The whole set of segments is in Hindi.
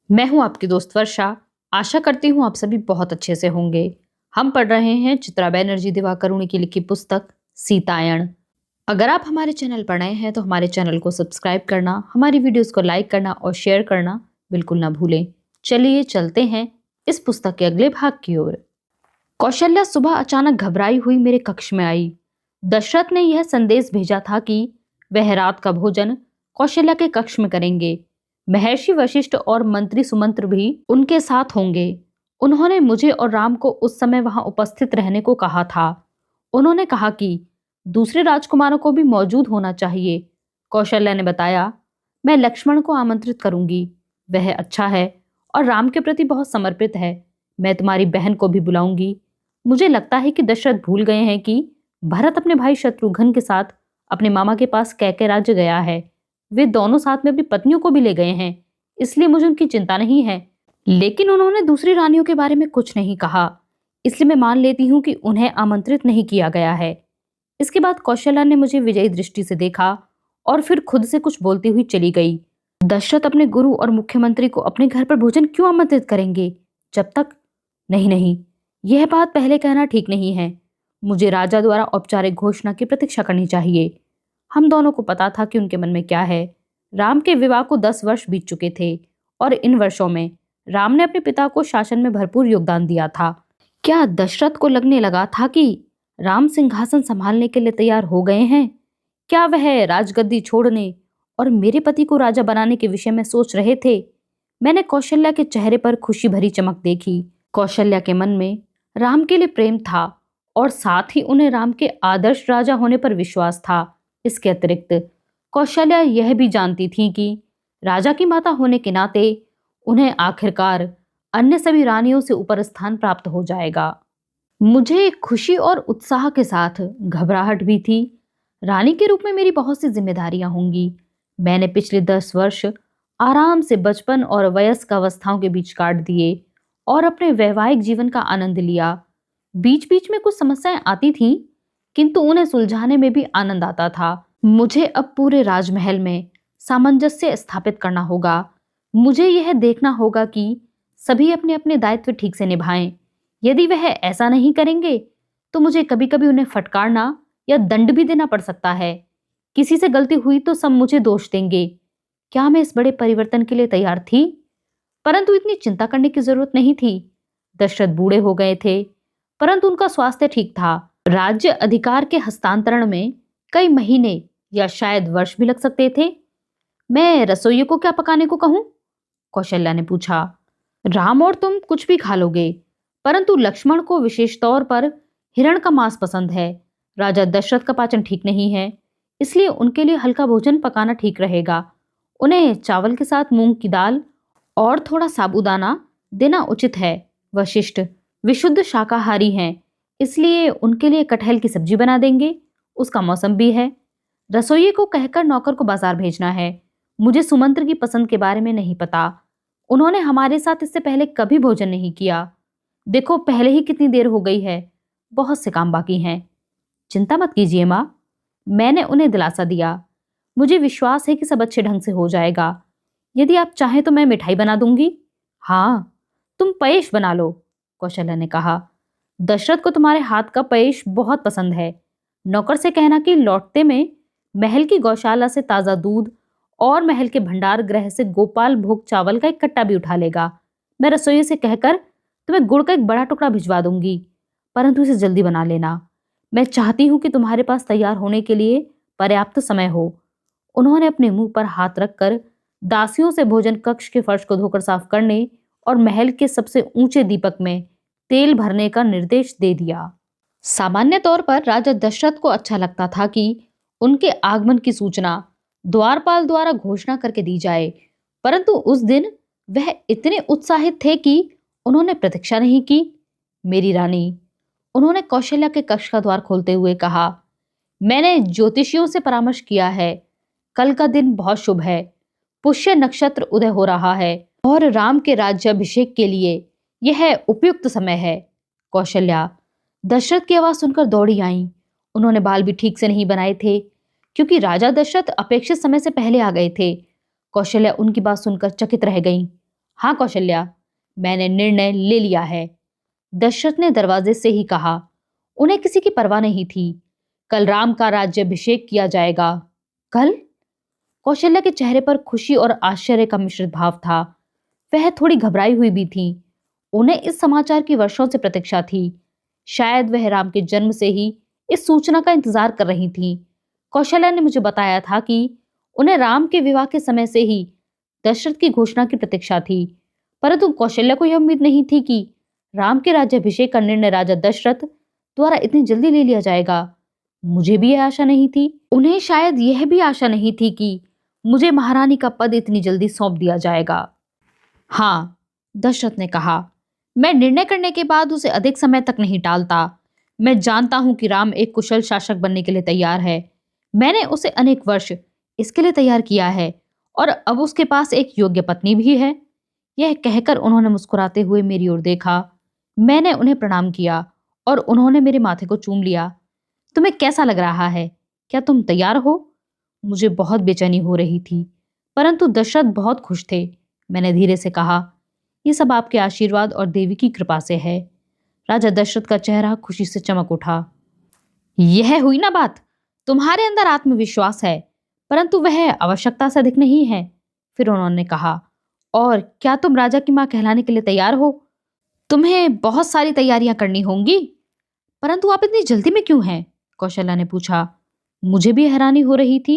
मैं हूं आपकी दोस्त वर्षा। आशा करती हूं आप सभी बहुत अच्छे से होंगे। हम पढ़ रहे हैं चित्रा बनर्जी दिवाकरुणी की लिखी पुस्तक सीतायन। अगर आप हमारे चैनल पर नए हैं तो हमारे चैनल को सब्सक्राइब करना, हमारी वीडियोस को लाइक करना और शेयर करना बिल्कुल ना भूलें। चलिए चलते हैं इस पुस्तक के अगले भाग की ओर। कौशल्या सुबह अचानक घबराई हुई मेरे कक्ष में आई। दशरथ ने यह संदेश भेजा था कि वह रात का भोजन कौशल्या के कक्ष में करेंगे। महर्षि वशिष्ठ और मंत्री सुमंत्र भी उनके साथ होंगे। उन्होंने मुझे और राम को उस समय वहां उपस्थित रहने को कहा था। उन्होंने कहा कि दूसरे राजकुमारों को भी मौजूद होना चाहिए। कौशल्या ने बताया, मैं लक्ष्मण को आमंत्रित करूंगी। वह अच्छा है और राम के प्रति बहुत समर्पित है। मैं तुम्हारी बहन को भी बुलाऊंगी। मुझे लगता है कि दशरथ भूल गए हैं कि भरत अपने भाई शत्रुघ्न के साथ अपने मामा के पास कैके राज्य गया है। वे दोनों साथ में अपनी पत्नियों को भी ले गए हैं, इसलिए मुझे उनकी चिंता नहीं है। लेकिन उन्होंने दूसरी रानियों के बारे में कुछ नहीं कहा, इसलिए मैं मान लेती हूँ कि उन्हें आमंत्रित नहीं किया गया है। इसके बाद कौशल्या ने मुझे विजयी दृष्टि से देखा और फिर खुद से कुछ बोलती हुई चली गई। दशरथ अपने गुरु और मुख्यमंत्री को अपने घर पर भोजन क्यों आमंत्रित करेंगे जब तक? नहीं नहीं, यह बात पहले कहना ठीक नहीं है। मुझे राजा द्वारा औपचारिक घोषणा की प्रतीक्षा करनी चाहिए। हम दोनों को पता था कि उनके मन में क्या है। राम के विवाह को 10 वर्ष बीत चुके थे और इन वर्षों में राम ने अपने पिता को शासन में भरपूर योगदान दिया था। क्या दशरथ को लगने लगा था कि राम सिंहासन संभालने के लिए तैयार हो गए हैं? क्या वह राजगद्दी छोड़ने और मेरे पति को राजा बनाने के विषय में सोच रहे थे? मैंने कौशल्या के चेहरे पर खुशी भरी चमक देखी। कौशल्या के मन में राम के लिए प्रेम था और साथ ही उन्हें राम के आदर्श राजा होने पर विश्वास था। इसके अतिरिक्त कौशल्या यह भी जानती थी कि राजा की माता होने के नाते उन्हें आखिरकार अन्य सभी रानियों से ऊपर स्थान प्राप्त हो जाएगा। मुझे खुशी और उत्साह के साथ घबराहट भी थी। रानी के रूप में मेरी बहुत सी जिम्मेदारियां होंगी। मैंने पिछले 10 वर्ष आराम से बचपन और वयस्क अवस्थाओं के बीच काट दिए और अपने वैवाहिक जीवन का आनंद लिया। बीच बीच में कुछ समस्याएं आती थीं, किंतु उन्हें सुलझाने में भी आनंद आता था। मुझे अब पूरे राजमहल में सामंजस्य स्थापित करना होगा। मुझे यह देखना होगा कि सभी अपने अपने दायित्व ठीक से निभाएं। यदि वह ऐसा नहीं करेंगे तो मुझे कभी कभी उन्हें फटकारना या दंड भी देना पड़ सकता है। किसी से गलती हुई तो सब मुझे दोष देंगे। क्या मैं इस बड़े परिवर्तन के लिए तैयार थी? परंतु इतनी चिंता करने की जरूरत नहीं थी। दशरथ बूढ़े हो गए थे, परंतु उनका स्वास्थ्य ठीक था। राज्य अधिकार के हस्तांतरण में कई महीने या शायद वर्ष भी लग सकते थे। मैं रसोइये को क्या पकाने को कहूं? कौशल्या ने पूछा। राम और तुम कुछ भी खा लोगे, परंतु लक्ष्मण को विशेष तौर पर हिरण का मांस पसंद है। राजा दशरथ का पाचन ठीक नहीं है, इसलिए उनके लिए हल्का भोजन पकाना ठीक रहेगा। उन्हें चावल के साथ मूंग की दाल और थोड़ा साबूदाना देना उचित है। वशिष्ठ विशुद्ध शाकाहारी हैं, इसलिए उनके लिए कटहल की सब्जी बना देंगे। उसका मौसम भी है। रसोइये को कहकर नौकर को बाजार भेजना है। मुझे सुमंत्र की पसंद के बारे में नहीं पता। उन्होंने हमारे साथ इससे पहले कभी भोजन नहीं किया। देखो पहले ही कितनी देर हो गई है। बहुत से काम बाकी हैं। चिंता मत कीजिए माँ, मैंने उन्हें दिलासा दिया। मुझे विश्वास है कि सब अच्छे ढंग से हो जाएगा। यदि आप चाहें तो मैं मिठाई बना दूंगी। हाँ, तुम पयेश बना लो, कौशल्या ने कहा। दशरथ को तुम्हारे हाथ का पयेश बहुत पसंद है। नौकर से कहना कि लौटते में महल की गौशाला से ताजा दूध और महल के भंडार गृह से गोपाल भोग चावल का एक कट्टा भी उठा लेगा। मैं रसोइये से कहकर तुम्हें गुड़ का एक बड़ा टुकड़ा भिजवा दूंगी, परंतु इसे जल्दी बना लेना। मैं चाहती हूं कि तुम्हारे पास तैयार होने के लिए पर्याप्त समय हो। उन्होंने अपने मुंह पर हाथ रखकर दासियों से भोजन कक्ष के फर्श को धोकर साफ करने और महल के सबसे ऊंचे दीपक में तेल भरने का निर्देश दे दिया। सामान्य तौर पर राजा दशरथ को अच्छा लगता था कि उनके आगमन की सूचना द्वारपाल द्वारा घोषणा करके दी जाए, परंतु उस दिन वह इतने उत्साहित थे कि उन्होंने प्रतीक्षा नहीं की। मेरी रानी, उन्होंने कौशल्या के कक्ष का द्वार खोलते हुए कहा, मैंने ज्योतिषियों से परामर्श किया है। कल का दिन बहुत शुभ है। पुष्य नक्षत्र उदय हो रहा है और राम के राज्याभिषेक के लिए यह उपयुक्त समय है। कौशल्या दशरथ की आवाज सुनकर दौड़ी आईं। उन्होंने बाल भी ठीक से नहीं बनाए थे, क्योंकि राजा दशरथ अपेक्षित समय से पहले आ गए थे। कौशल्या उनकी बात सुनकर चकित रह गईं। हाँ कौशल्या, मैंने निर्णय ले लिया है, दशरथ ने दरवाजे से ही कहा। उन्हें किसी की परवाह नहीं थी। कल राम का राज्याभिषेक किया जाएगा। कल? कौशल्या के चेहरे पर खुशी और आश्चर्य का मिश्रित भाव था। वह थोड़ी घबराई हुई भी थी। उन्हें इस समाचार की वर्षों से प्रतीक्षा थी। शायद वह राम के जन्म से ही इस सूचना का इंतजार कर रही थी। कौशल्या ने मुझे बताया था कि उन्हें राम के विवाह के समय से ही दशरथ की घोषणा की प्रतीक्षा थी, परंतु कौशल्या को यह उम्मीद नहीं थी कि राम के राज्याभिषेक का निर्णय राजा दशरथ द्वारा इतनी जल्दी ले लिया जाएगा। मुझे भी यह आशा नहीं थी। उन्हें शायद यह भी आशा नहीं थी कि मुझे महारानी का पद इतनी जल्दी सौंप दिया जाएगा। हाँ, दशरथ ने कहा, मैं निर्णय करने के बाद उसे अधिक समय तक नहीं टालता। मैं जानता हूं कि राम एक कुशल शासक बनने के लिए तैयार है। मैंने उसे अनेक वर्ष इसके लिए तैयार किया है और अब उसके पास एक योग्य पत्नी भी है। यह कहकर उन्होंने मुस्कुराते हुए मेरी ओर देखा। मैंने उन्हें प्रणाम किया और उन्होंने मेरे माथे को चूम लिया। तुम्हें कैसा लग रहा है? क्या तुम तैयार हो? मुझे बहुत बेचैनी हो रही थी, परंतु दशरथ बहुत खुश थे। मैंने धीरे से कहा, यह सब आपके आशीर्वाद और देवी की कृपा से है। राजा दशरथ का चेहरा खुशी से चमक उठा। यह हुई ना बात। तुम्हारे अंदर आत्मविश्वास है, परंतु वह आवश्यकता से अधिक नहीं है। फिर उन्होंने कहा, और क्या तुम राजा की मां कहलाने के लिए तैयार हो? तुम्हें बहुत सारी तैयारियां करनी होंगी, परंतु आप इतनी जल्दी में क्यों हैं? कौशल्या ने पूछा। मुझे भी हैरानी हो रही थी।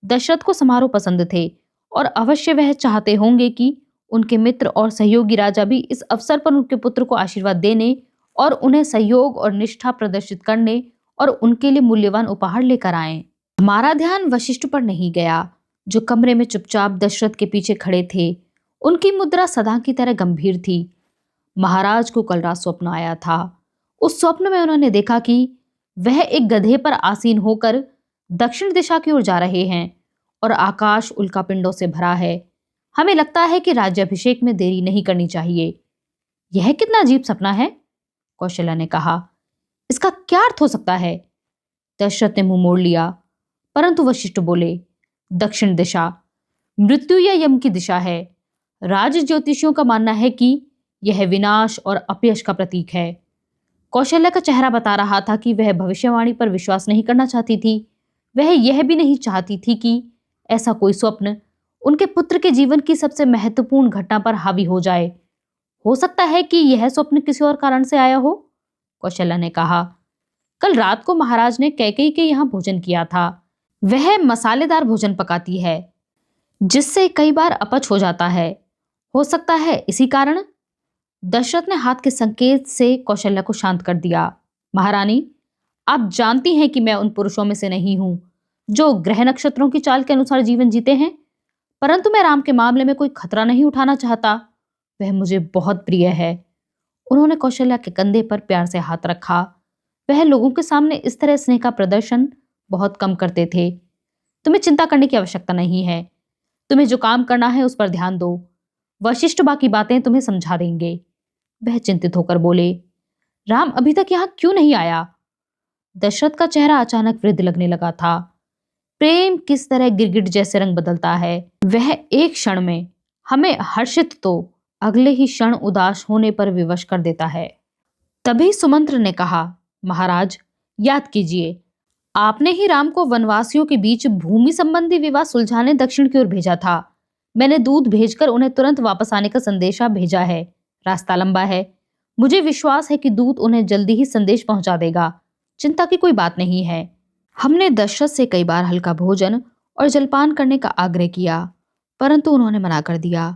दशरथ को समारोह पसंद थे और अवश्य वह चाहते होंगे कि उनके मित्र और सहयोगी राजा भी इस अवसर पर उनके पुत्र को आशीर्वाद देने और उन्हें सहयोग और निष्ठा प्रदर्शित करने और उनके लिए मूल्यवान उपहार लेकर आएं। हमारा ध्यान वशिष्ठ पर नहीं गया, जो कमरे में चुपचाप दशरथ के पीछे खड़े थे। उनकी मुद्रा सदा की तरह गंभीर थी। महाराज को कल रात स्वप्न आया था। उस स्वप्न में उन्होंने देखा कि वह एक गधे पर आसीन होकर दक्षिण दिशा की ओर जा रहे हैं और आकाश उल्कापिंडों से भरा है। हमें लगता है कि राज्याभिषेक में देरी नहीं करनी चाहिए। यह कितना अजीब सपना है, कौशल्या ने कहा। इसका क्या अर्थ हो सकता है? दशरथ ने मुंह मोड़ लिया, परंतु वशिष्ठ बोले, दक्षिण दिशा मृत्यु या यम की दिशा है। राज ज्योतिषियों का मानना है कि यह विनाश और अपयश का प्रतीक है। कौशल्या का चेहरा बता रहा था कि वह भविष्यवाणी पर विश्वास नहीं करना चाहती थी। वह यह भी नहीं चाहती थी कि ऐसा कोई स्वप्न उनके पुत्र के जीवन की सबसे महत्वपूर्ण घटना पर हावी हो जाए। हो सकता है कि यह स्वप्न किसी और कारण से आया हो, कौशल्या ने कहा। कल रात को महाराज ने कैकेयी के यहाँ भोजन किया था। वह मसालेदार भोजन पकाती है, जिससे कई बार अपच हो जाता है। हो सकता है इसी कारण। दशरथ ने हाथ के संकेत से कौशल्या को शांत कर दिया। महारानी, आप जानती हैं कि मैं उन पुरुषों में से नहीं हूं जो ग्रह नक्षत्रों की चाल के अनुसार जीवन जीते हैं, परंतु मैं राम के मामले में कोई खतरा नहीं उठाना चाहता। वह मुझे बहुत प्रिय है। उन्होंने कौशल्या के कंधे पर प्यार से हाथ रखा। वह लोगों के सामने इस तरह स्नेह का प्रदर्शन बहुत कम करते थे। तुम्हें चिंता करने की आवश्यकता नहीं है। तुम्हें जो काम करना है उस पर ध्यान दो। वशिष्ठ बाकी बातें तुम्हें समझा देंगे। वह चिंतित होकर बोले, राम अभी तक यहाँ क्यों नहीं आया? दशरथ का चेहरा अचानक वृद्ध लगने लगा था। प्रेम किस तरह गिरगिट जैसे रंग बदलता है। वह एक क्षण में हमें हर्षित तो अगले ही क्षण उदास होने पर विवश कर देता है। तभी सुमंत्र ने कहा, महाराज, याद कीजिए, आपने ही राम को वनवासियों के बीच भूमि संबंधी विवाद सुलझाने दक्षिण की ओर भेजा था। मैंने दूत भेजकर उन्हें तुरंत वापस आने का संदेशा भेजा है। रास्ता लंबा है। मुझे विश्वास है कि दूत उन्हें जल्दी ही संदेश पहुंचा देगा। चिंता की कोई बात नहीं है। हमने दशरथ से कई बार हल्का भोजन और जलपान करने का आग्रह किया, परंतु उन्होंने मना कर दिया।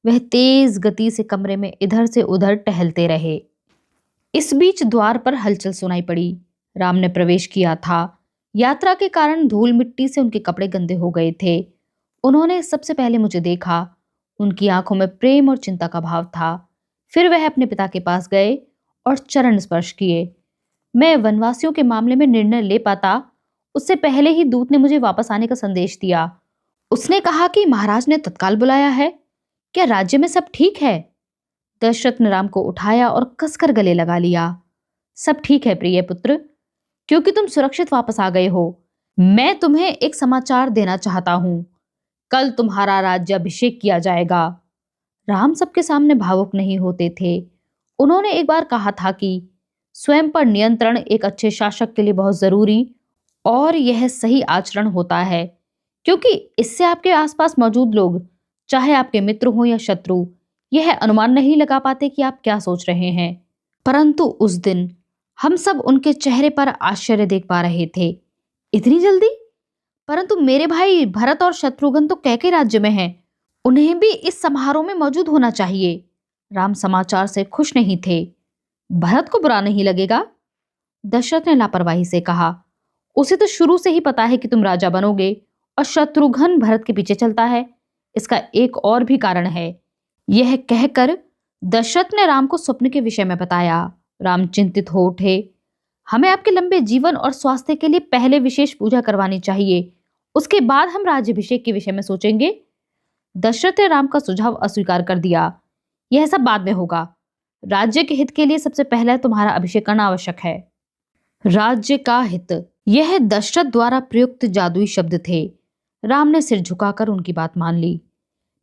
वह तेज गति से कमरे में इधर से उधर टहलते रहे। इस बीच द्वार पर हलचल सुनाई पड़ी। राम ने प्रवेश किया था। यात्रा के कारण धूल मिट्टी से उनके कपड़े गंदे हो गए थे। उन्होंने सबसे पहले मुझे देखा। उनकी आंखों में प्रेम और चिंता का भाव था। फिर वह अपने पिता के पास गए और चरण स्पर्श किए। मैं वनवासियों के मामले में निर्णय ले पाता उससे पहले ही दूत ने मुझे वापस आने का संदेश दिया। उसने कहा कि महाराज ने तत्काल बुलाया है। क्या राज्य में सब ठीक है? दशरथ ने राम को उठाया और कसकर गले लगा लिया। सब ठीक है प्रिय पुत्र, क्योंकि तुम सुरक्षित वापस आ गए हो। मैं तुम्हें एक समाचार देना चाहता हूं। कल तुम्हारा राज्याभिषेक किया जाएगा। राम सबके सामने भावुक नहीं होते थे। उन्होंने एक बार कहा था कि स्वयं पर नियंत्रण एक अच्छे शासक के लिए बहुत जरूरी और यह सही आचरण होता है, क्योंकि इससे आपके आसपास मौजूद लोग, चाहे आपके मित्र हो या शत्रु, यह अनुमान नहीं लगा पाते कि आप क्या सोच रहे हैं। परंतु उस दिन हम सब उनके चेहरे पर आश्चर्य देख पा रहे थे। इतनी जल्दी? परंतु मेरे भाई भरत और शत्रुघ्न तो कैके राज्य में हैं। उन्हें भी इस समारोह में मौजूद होना चाहिए। राम समाचार से खुश नहीं थे। भरत को बुरा नहीं लगेगा? दशरथ ने लापरवाही से कहा। उसे तो शुरू से ही पता है कि तुम राजा बनोगे और शत्रुघ्न भरत के पीछे चलता है। इसका एक और भी कारण है। यह कहकर दशरथ ने राम को स्वप्न के विषय में बताया। राम चिंतित हो उठे। हमें आपके लंबे जीवन और स्वास्थ्य के लिए पहले विशेष पूजा करवानी चाहिए, उसके बाद हम राज्याभिषेक के विषय में सोचेंगे। दशरथ ने राम का सुझाव अस्वीकार कर दिया। यह सब बाद में होगा। राज्य के हित के लिए सबसे पहले तुम्हारा अभिषेक करना आवश्यक है। राज्य का हित, यह दशरथ द्वारा प्रयुक्त जादुई शब्द थे। राम ने सिर झुकाकर उनकी बात मान ली।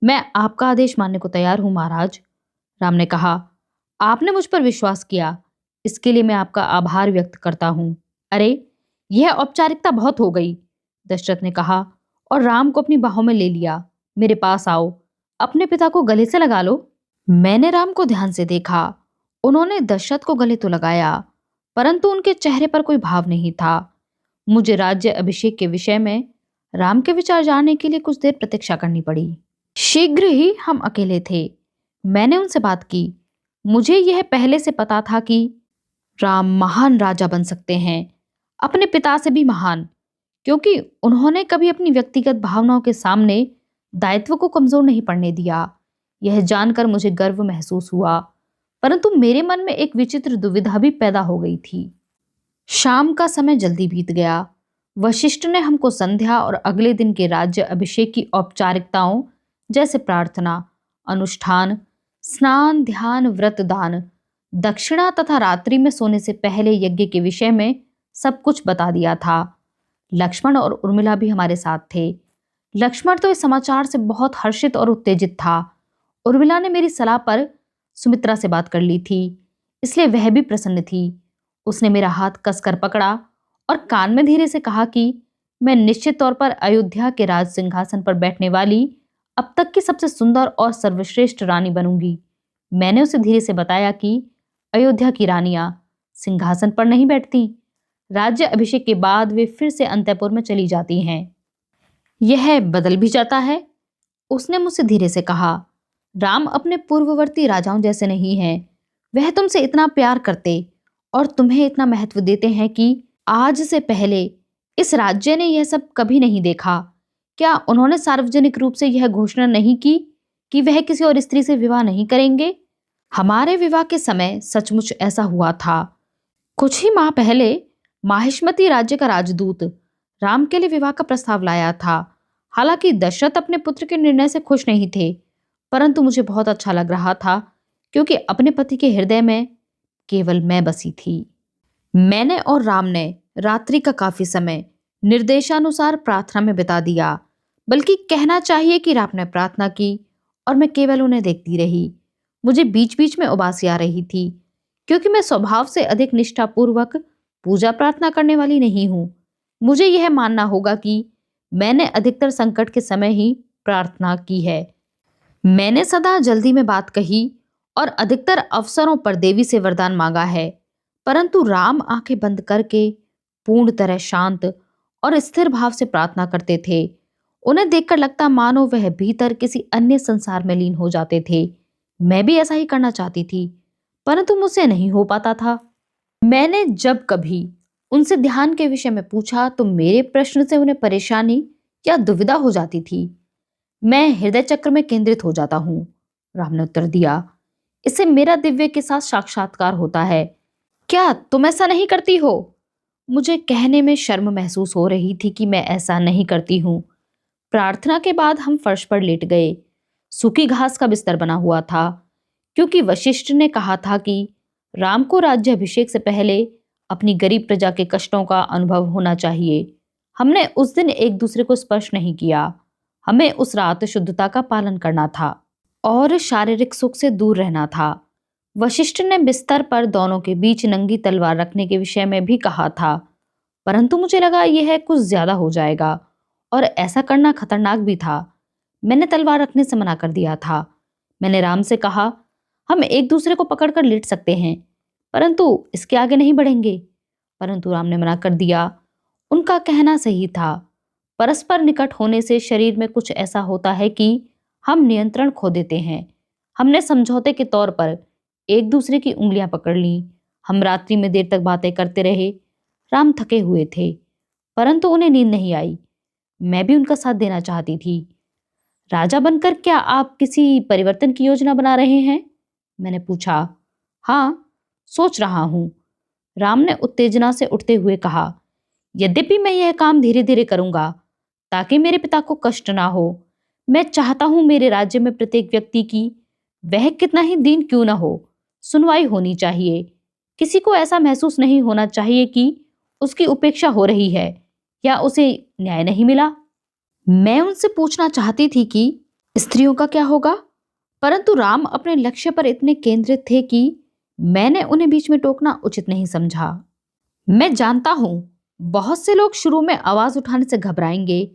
मैं आपका आदेश मानने को तैयार हूं महाराज, राम ने कहा। आपने मुझ पर विश्वास किया, इसके लिए मैं आपका आभार व्यक्त करता हूं। अरे, यह औपचारिकता बहुत हो गई, दशरथ ने कहा और राम को अपनी बाहों में ले लिया। मेरे पास आओ, अपने पिता को गले से लगा लो। मैंने राम को ध्यान से देखा। उन्होंने दशरथ को गले तो लगाया, परंतु उनके चेहरे पर कोई भाव नहीं था। मुझे राज्य अभिषेक के विषय में राम के विचार जानने के लिए कुछ देर प्रतीक्षा करनी पड़ी। शीघ्र ही हम अकेले थे। मैंने उनसे बात की। मुझे यह पहले से पता था कि राम महान राजा बन सकते हैं, अपने पिता से भी महान, क्योंकि उन्होंने कभी अपनी व्यक्तिगत भावनाओं के सामने दायित्व को कमजोर नहीं पड़ने दिया। यह जानकर मुझे गर्व महसूस हुआ, परंतु मेरे मन में एक विचित्र दुविधा भी पैदा हो गई थी। शाम का समय जल्दी बीत गया। वशिष्ठ ने हमको संध्या और अगले दिन के राज्य अभिषेक की औपचारिकताओं जैसे प्रार्थना, अनुष्ठान, स्नान, ध्यान, व्रत, दान, दक्षिणा तथा रात्रि में सोने से पहले यज्ञ के विषय में सब कुछ बता दिया था। लक्ष्मण और उर्मिला भी हमारे साथ थे। लक्ष्मण तो इस समाचार से बहुत हर्षित और उत्तेजित था। उर्मिला ने मेरी सलाह पर सुमित्रा से बात कर ली थी, इसलिए वह भी प्रसन्न थी। उसने मेरा हाथ कसकर पकड़ा और कान में धीरे से कहा कि मैं निश्चित तौर पर अयोध्या के राज सिंहासन पर बैठने वाली अब तक की सबसे सुंदर और सर्वश्रेष्ठ रानी बनूंगी। मैंने उसे धीरे से बताया कि अयोध्या की रानियां सिंहासन पर नहीं बैठती। राज्य अभिषेक के बाद वे फिर से अंतःपुर में चली जाती हैं। यह बदल भी जाता है, उसने मुझसे धीरे से कहा। राम अपने पूर्ववर्ती राजाओं जैसे नहीं हैं। वह तुमसे इतना प्यार करते और तुम्हें इतना महत्व देते हैं कि आज से पहले इस राज्य ने यह सब कभी नहीं देखा। क्या उन्होंने सार्वजनिक रूप से यह घोषणा नहीं की कि वह किसी और स्त्री से विवाह नहीं करेंगे? हमारे विवाह के समय सचमुच ऐसा हुआ था। कुछ ही माह पहले माहिष्मती राज्य का राजदूत राम के लिए विवाह का प्रस्ताव लाया था। हालांकि दशरथ अपने पुत्र के निर्णय से खुश नहीं थे, परंतु मुझे बहुत अच्छा लग रहा था, क्योंकि अपने पति के हृदय में केवल मैं बसी थी। मैंने और राम ने रात्रि का काफी समय निर्देशानुसार प्रार्थना में बिता दिया। बल्कि कहना चाहिए कि राम ने प्रार्थना की और मैं केवल उन्हें देखती रही। मुझे बीच बीच में उबासी आ रही थी, क्योंकि मैं स्वभाव से अधिक निष्ठापूर्वक पूजा प्रार्थना करने वाली नहीं हूं। मुझे यह मानना होगा कि मैंने अधिकतर संकट के समय ही प्रार्थना की है। मैंने सदा जल्दी में बात कही और अधिकतर अवसरों पर देवी से वरदान मांगा है, परंतु राम आंखें बंद करके पूर्ण तरह शांत और स्थिर भाव से प्रार्थना करते थे। उन्हें देखकर लगता मानो वह भीतर किसी अन्य संसार में लीन हो जाते थे। मैं भी ऐसा ही करना चाहती थी, परंतु मुझसे नहीं हो पाता था। मैंने जब कभी उनसे ध्यान के विषय में पूछा तो मेरे प्रश्न से उन्हें परेशानी या दुविधा हो जाती थी। मैं हृदय चक्र में केंद्रित हो जाता हूँ, राम ने उत्तर दिया। इससे मेरा दिव्य के साथ साक्षात्कार होता है। क्या तुम ऐसा नहीं करती हो? मुझे कहने में शर्म महसूस हो रही थी कि मैं ऐसा नहीं करती हूँ। प्रार्थना के बाद हम फर्श पर लेट गए। सूखी घास का बिस्तर बना हुआ था, क्योंकि वशिष्ठ ने कहा था कि राम को राज्याभिषेक से पहले अपनी गरीब प्रजा के कष्टों का अनुभव होना चाहिए। हमने उस दिन एक दूसरे को स्पर्श नहीं किया। हमें उस रात शुद्धता का पालन करना था। और शारीरिक सुख से दूर रहना था। वशिष्ठ ने बिस्तर पर दोनों के बीच नंगी तलवार रखने के विषय में भी कहा था, परंतु मुझे लगा यह कुछ ज्यादा हो जाएगा और ऐसा करना खतरनाक भी था। मैंने तलवार रखने से मना कर दिया था। मैंने राम से कहा, हम एक दूसरे को पकड़कर लेट सकते हैं, परंतु इसके आगे नहीं बढ़ेंगे। परंतु राम ने मना कर दिया। उनका कहना सही था। परस्पर निकट होने से शरीर में कुछ ऐसा होता है कि हम नियंत्रण खो देते हैं। हमने समझौते के तौर पर एक दूसरे की उंगलियां पकड़ ली। हम रात्रि में देर तक बातें करते रहे। राम थके हुए थे, परंतु उन्हें नींद नहीं आई। मैं भी उनका साथ देना चाहती थी। राजा बनकर क्या आप किसी परिवर्तन की योजना बना रहे हैं? मैंने पूछा। हाँ, सोच रहा हूं, राम ने उत्तेजना से उठते हुए कहा। यद्यपि मैं यह काम धीरे धीरे करूंगा ताकि मेरे पिता को कष्ट ना हो। मैं चाहता हूं मेरे राज्य में प्रत्येक व्यक्ति की, वह कितना ही दीन क्यों ना हो, सुनवाई होनी चाहिए। किसी को ऐसा महसूस नहीं होना चाहिए कि उसकी उपेक्षा हो रही है या उसे न्याय नहीं मिला। मैं उनसे पूछना चाहती थी कि स्त्रियों का क्या होगा, परंतु राम अपने लक्ष्य पर इतने केंद्रित थे कि मैंने उन्हें बीच में टोकना उचित नहीं समझा। मैं जानता हूं बहुत से लोग शुरू में आवाज उठाने से घबराएंगे।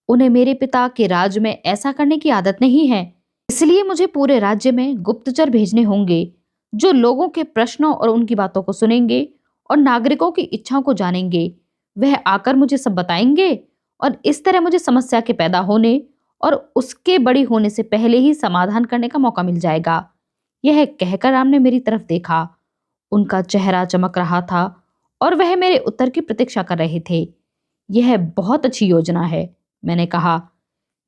उन्हें मेरे पिता के राज्य में ऐसा करने की आदत नहीं है। इसलिए मुझे पूरे राज्य में गुप्तचर भेजने होंगे जो लोगों के प्रश्नों और उनकी बातों को सुनेंगे और नागरिकों की इच्छाओं को जानेंगे। वह आकर मुझे सब बताएंगे और इस तरह मुझे समस्या के पैदा होने और उसके बड़ी होने से पहले ही समाधान करने का मौका मिल जाएगा। यह कहकर राम ने मेरी तरफ देखा। उनका चेहरा चमक रहा था और वह मेरे उत्तर की प्रतीक्षा कर रहे थे। यह बहुत अच्छी योजना है, मैंने कहा।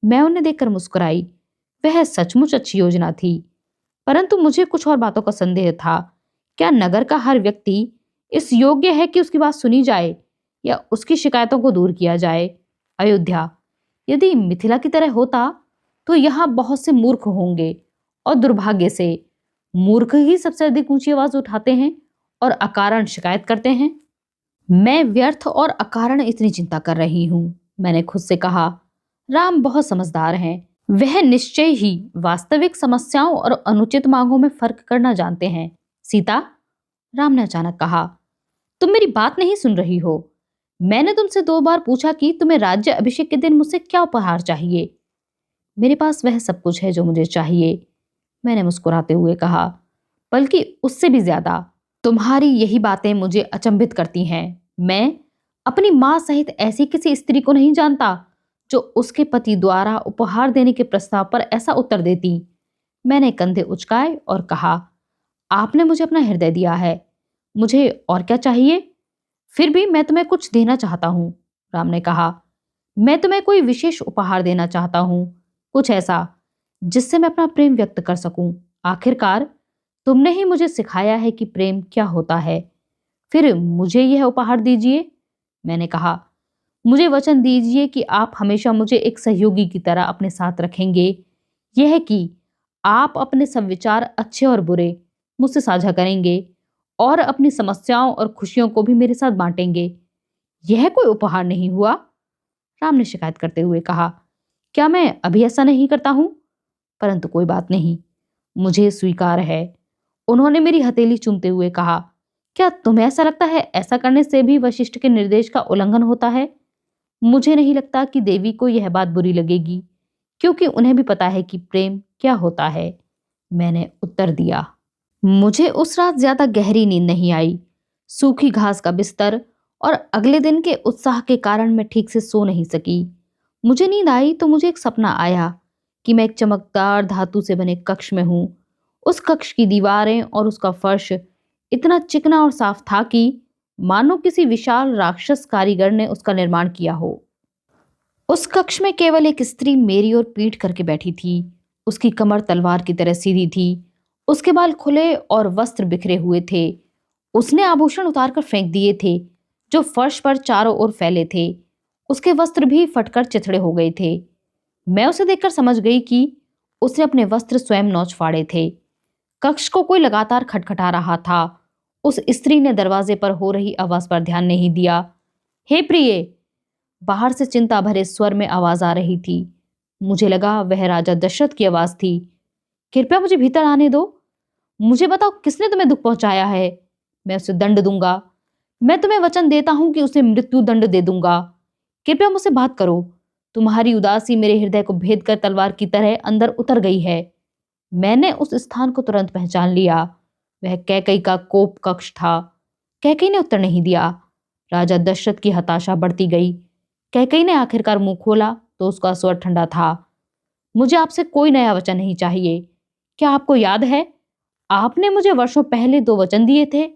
मैं उन्हें देखकर मुस्कुराई। वह सचमुच अच्छी योजना थी, परंतु मुझे कुछ और बातों का संदेह था। क्या नगर का हर व्यक्ति इस योग्य है कि उसकी बात सुनी जाए या उसकी शिकायतों को दूर किया जाए? अयोध्या यदि मिथिला की तरह होता तो यहाँ बहुत से मूर्ख होंगे और दुर्भाग्य से मूर्ख ही सबसे अधिक ऊंची आवाज उठाते हैं और अकारण शिकायत करते हैं। मैं व्यर्थ और अकारण इतनी चिंता कर रही हूं, मैंने खुद से कहा। राम बहुत समझदार हैं। वह निश्चय ही वास्तविक समस्याओं और अनुचित मांगों में फर्क करना जानते हैं। सीता, राम ने अचानक कहा, तुम मेरी बात नहीं सुन रही हो। मैंने तुमसे 2 बार पूछा कि तुम्हें राज्य अभिषेक के दिन मुझसे क्या उपहार चाहिए। मेरे पास वह सब कुछ है जो मुझे चाहिए, मैंने मुस्कुराते हुए कहा, बल्कि उससे भी ज्यादा। तुम्हारी यही बातें मुझे अचंभित करती हैं। मैं अपनी मां सहित ऐसी किसी स्त्री को नहीं जानता जो उसके पति द्वारा उपहार देने के प्रस्ताव पर ऐसा उत्तर देती। मैंने कंधे उचकाए और कहा, आपने मुझे अपना हृदय दिया है, मुझे और क्या चाहिए? फिर भी मैं तुम्हें कुछ देना चाहता हूं, राम ने कहा। मैं तुम्हें कोई विशेष उपहार देना चाहता हूं, कुछ ऐसा जिससे मैं अपना प्रेम व्यक्त कर सकूं। आखिरकार तुमने ही मुझे सिखाया है कि प्रेम क्या होता है। फिर मुझे यह उपहार दीजिए, मैंने कहा। मुझे वचन दीजिए कि आप हमेशा मुझे एक सहयोगी की तरह अपने साथ रखेंगे। यह कि आप अपने सब विचार अच्छे और बुरे मुझसे साझा करेंगे और अपनी समस्याओं और खुशियों को भी मेरे साथ बांटेंगे। यह कोई उपहार नहीं हुआ, राम ने शिकायत करते हुए कहा। क्या मैं अभी ऐसा नहीं करता हूं? परंतु कोई बात नहीं, मुझे स्वीकार है, उन्होंने मेरी हथेली चूमते हुए कहा। क्या तुम्हें ऐसा लगता है ऐसा करने से भी वशिष्ठ के निर्देश का उल्लंघन होता है? मुझे नहीं लगता कि देवी को यह बात बुरी लगेगी, क्योंकि उन्हें भी पता है कि प्रेम क्या होता है, मैंने उत्तर दिया। मुझे उस रात ज्यादा गहरी नींद नहीं आई। सूखी घास का बिस्तर और अगले दिन के उत्साह के कारण मैं ठीक से सो नहीं सकी। मुझे नींद आई तो मुझे एक सपना आया कि मैं एक चमकदार धातु से बने कक्ष में हूं। उस कक्ष की दीवारें और उसका फर्श इतना चिकना और साफ था कि मानो किसी विशाल राक्षस कारीगर ने उसका निर्माण किया हो। उस कक्ष में केवल एक स्त्री मेरी ओर पीठ करके बैठी थी। उसकी कमर तलवार की तरह सीधी थी। उसके बाल खुले और वस्त्र बिखरे हुए थे। उसने आभूषण उतारकर फेंक दिए थे जो फर्श पर चारों ओर फैले थे। उसके वस्त्र भी फटकर चिथड़े हो गए थे। मैं उसे देखकर समझ गई कि उसने अपने वस्त्र स्वयं नौच फाड़े थे। कक्ष को कोई लगातार खटखटा रहा था। उस स्त्री ने दरवाजे पर हो रही आवाज पर ध्यान नहीं दिया। हे प्रिय, बाहर से चिंता भरे स्वर में आवाज आ रही थी। मुझे लगा वह राजा दशरथ की आवाज थी। कृपया मुझे भीतर आने दो। मुझे बताओ किसने तुम्हें दुख पहुंचाया है। मैं उसे दंड दूंगा। मैं तुम्हें वचन देता हूं कि उसे मृत्यु दंड दे दूंगा। कृपया मुझसे बात करो। तुम्हारी उदासी मेरे हृदय को भेद कर तलवार की तरह अंदर उतर गई है। मैंने उस स्थान को तुरंत पहचान लिया। वह कैकई का कोप कक्ष था। कैकई ने उत्तर नहीं दिया। राजा दशरथ की हताशा बढ़ती गई। कैकई ने आखिरकार मुंह खोला तो उसका स्वर ठंडा था। मुझे आपसे कोई नया वचन नहीं चाहिए। क्या आपको याद है, आपने मुझे वर्षों पहले 2 वचन दिए थे?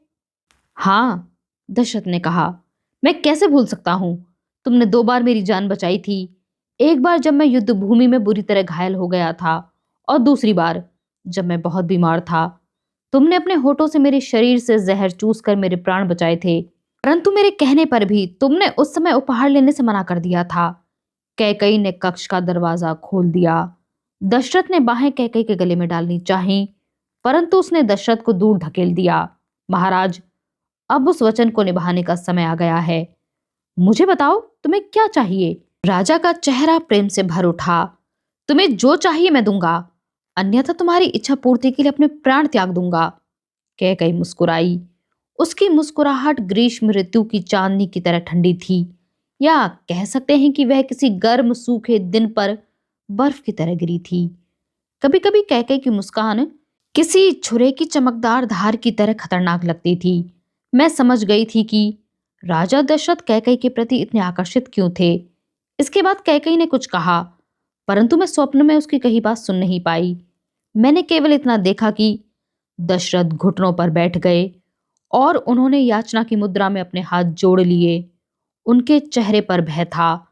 हाँ, दशरथ ने कहा। मैं कैसे भूल सकता हूं। तुमने 2 बार मेरी जान बचाई थी। एक बार जब मैं युद्ध भूमि में बुरी तरह घायल हो गया था, और दूसरी बार जब मैं बहुत बीमार था। तुमने अपने होठों से मेरे शरीर से जहर चूस कर मेरे प्राण बचाए थे, परंतु मेरे कहने पर भी तुमने उस समय उपहार लेने से मना कर दिया था। कैकई ने कक्ष का दरवाजा खोल दिया। दशरथ ने बाहें कैकई के गले में डालनी चाही, परंतु उसने दशरथ को दूर ढकेल दिया। महाराज, अब उस वचन को निभाने का समय आ गया है। मुझे बताओ तुम्हें क्या चाहिए। राजा का चेहरा प्रेम से भर उठा। तुम्हें जो चाहिए मैं दूंगा, अन्यथा तुम्हारी इच्छा पूर्ति के लिए अपने प्राण त्याग दूंगा। कैकई मुस्कुराई। उसकी मुस्कुराहट ग्रीष्म ऋतु की चांदनी की तरह ठंडी थी, या कह सकते हैं कि वह किसी गर्म सूखे दिन पर बर्फ की तरह गिरी थी। कभी कभी कैकई की मुस्कान किसी छुरे की चमकदार धार की तरह खतरनाक लगती थी। मैं समझ गई थी कि राजा दशरथ कैकई के प्रति इतने आकर्षित क्यों थे। इसके बाद कैकई ने कुछ कहा, परंतु मैं स्वप्न में उसकी कही बात सुन नहीं पाई। मैंने केवल इतना देखा कि दशरथ घुटनों पर बैठ गए और उन्होंने याचना की मुद्रा में अपने हाथ जोड़ लिए। उनके चेहरे पर भय था।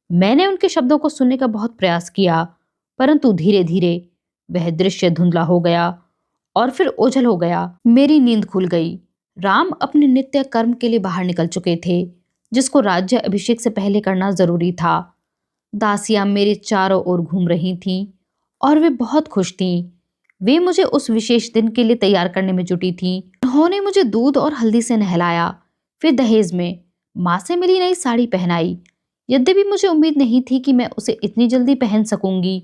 मैंने उनके शब्दों को सुनने का बहुत प्रयास किया, परंतु धीरे धीरे वह दृश्य धुंधला हो गया और फिर ओझल हो गया। मेरी नींद खुल गई। राम अपने नित्य कर्म के लिए बाहर निकल चुके थे, जिसको राज्य अभिषेक से पहले करना जरूरी था। दासियां मेरे चारों ओर घूम रही थीं और वे बहुत खुश थीं। वे मुझे उस विशेष दिन के लिए तैयार करने में जुटी थीं। उन्होंने मुझे दूध और हल्दी से नहलाया, फिर दहेज में माँ से मिली नई साड़ी पहनाई। यद्यपि मुझे उम्मीद नहीं थी कि मैं उसे इतनी जल्दी पहन सकूंगी।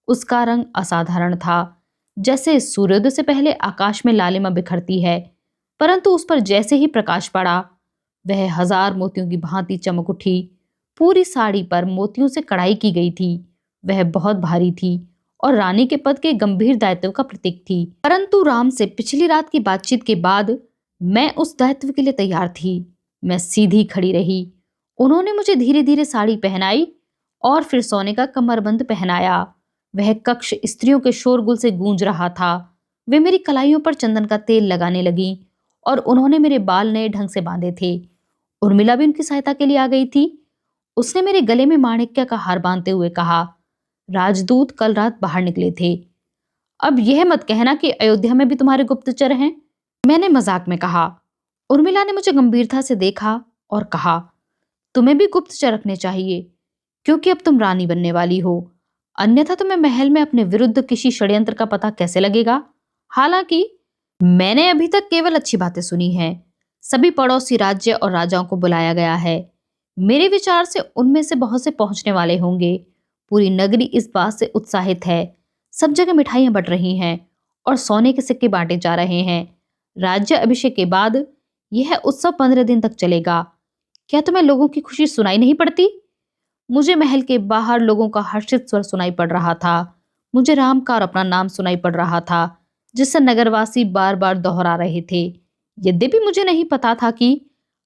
उसका रंग असाधारण था, जैसे सूर्योदय से पहले आकाश में लालिमा बिखरती है, परंतु उस पर जैसे ही प्रकाश पड़ा वह 1000 मोतियों की भांति चमक उठी। पूरी साड़ी पर मोतियों से कढ़ाई की गई थी। वह बहुत भारी थी और रानी के पद के गंभीर दायित्व का प्रतीक थी। परंतु राम से पिछली रात की बातचीत के बाद मैं उस दायित्व के लिए तैयार थी। मैं सीधी खड़ी रही। उन्होंने मुझे धीरे धीरे साड़ी पहनाई और फिर सोने का कमरबंद पहनाया। वह कक्ष स्त्रियों के शोरगुल से गूंज रहा था। वे मेरी कलाइयों पर चंदन का तेल लगाने लगी और उन्होंने मेरे बाल नए ढंग से बांधे थे। उर्मिला भी उनकी सहायता के लिए आ गई थी। उसने मेरे गले में माणिक्य का हार बांधते हुए कहा, राजदूत कल रात बाहर निकले थे। अब यह मत कहना कि अयोध्या में भी तुम्हारे गुप्तचर हैं। मैंने मजाक में कहा। उर्मिला ने मुझे गंभीरता से देखा और कहा, तुम्हें भी गुप्तचर रखने चाहिए, क्योंकि अब तुम रानी बनने वाली हो। अन्यथा तुम्हें महल में अपने विरुद्ध किसी षड्यंत्र का पता कैसे लगेगा। हालांकि मैंने अभी तक केवल अच्छी बातें सुनी हैं। सभी पड़ोसी राज्य और राजाओं को बुलाया गया है। मेरे विचार से उनमें से बहुत से पहुंचने वाले होंगे। पूरी नगरी इस बात से उत्साहित है। सब जगह मिठाइयां बट रही हैं और सोने के सिक्के बांटे जा रहे हैं। राज्य अभिषेक के बाद यह उत्सव 15 दिन तक चलेगा। क्या तुम्हें लोगों की खुशी सुनाई नहीं पड़ती? मुझे महल के बाहर लोगों का हर्षित स्वर सुनाई पड़ रहा था। मुझे राम का और अपना नाम सुनाई पड़ रहा था, जिसे नगरवासी बार बार दोहरा रहे थे। यद्यपि मुझे नहीं पता था कि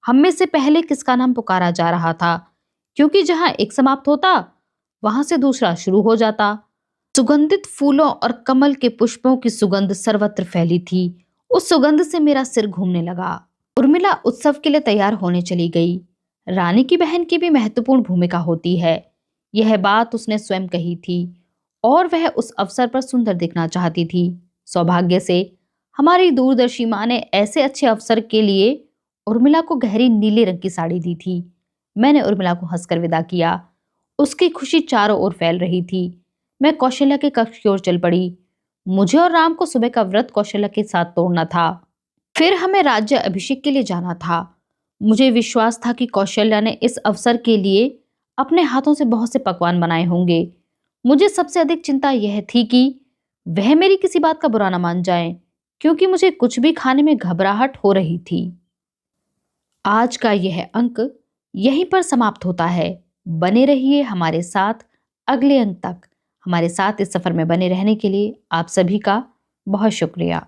हम में से पहले किसका नाम पुकारा जा रहा था, क्योंकि जहां एक समाप्त होता वहां से दूसरा शुरू हो जाता। सुगंधित फूलों और कमल के पुष्पों की सुगंध सर्वत्र फैली थी। उस सुगंध से मेरा सिर घूमने लगा। उर्मिला उत्सव के लिए तैयार होने चली गई। रानी की बहन की भी महत्वपूर्ण भूमिका होती है, यह बात उसने स्वयं कही थी, और वह उस अवसर पर सुंदर दिखना चाहती थी। सौभाग्य से हमारी दूरदर्शी माँ ने ऐसे अच्छे अवसर के लिए उर्मिला को गहरी नीले रंग की साड़ी दी थी। मैंने उर्मिला को हंसकर विदा किया। उसकी खुशी चारों ओर फैल रही थी। मैं कौशल्या के कक्ष की ओर चल पड़ी। मुझे और राम को सुबह का व्रत कौशल्या के साथ तोड़ना था। फिर हमें राज्य अभिषेक के लिए जाना था। मुझे विश्वास था कि कौशल्या ने इस अवसर के लिए अपने हाथों से बहुत से पकवान बनाए होंगे। मुझे सबसे अधिक चिंता यह थी कि वह मेरी किसी बात का बुरा ना मान जाएं, क्योंकि मुझे कुछ भी खाने में घबराहट हो रही थी। आज का यह अंक यहीं पर समाप्त होता है। बने रहिए हमारे साथ अगले अंक तक। हमारे साथ इस सफर में बने रहने के लिए आप सभी का बहुत शुक्रिया।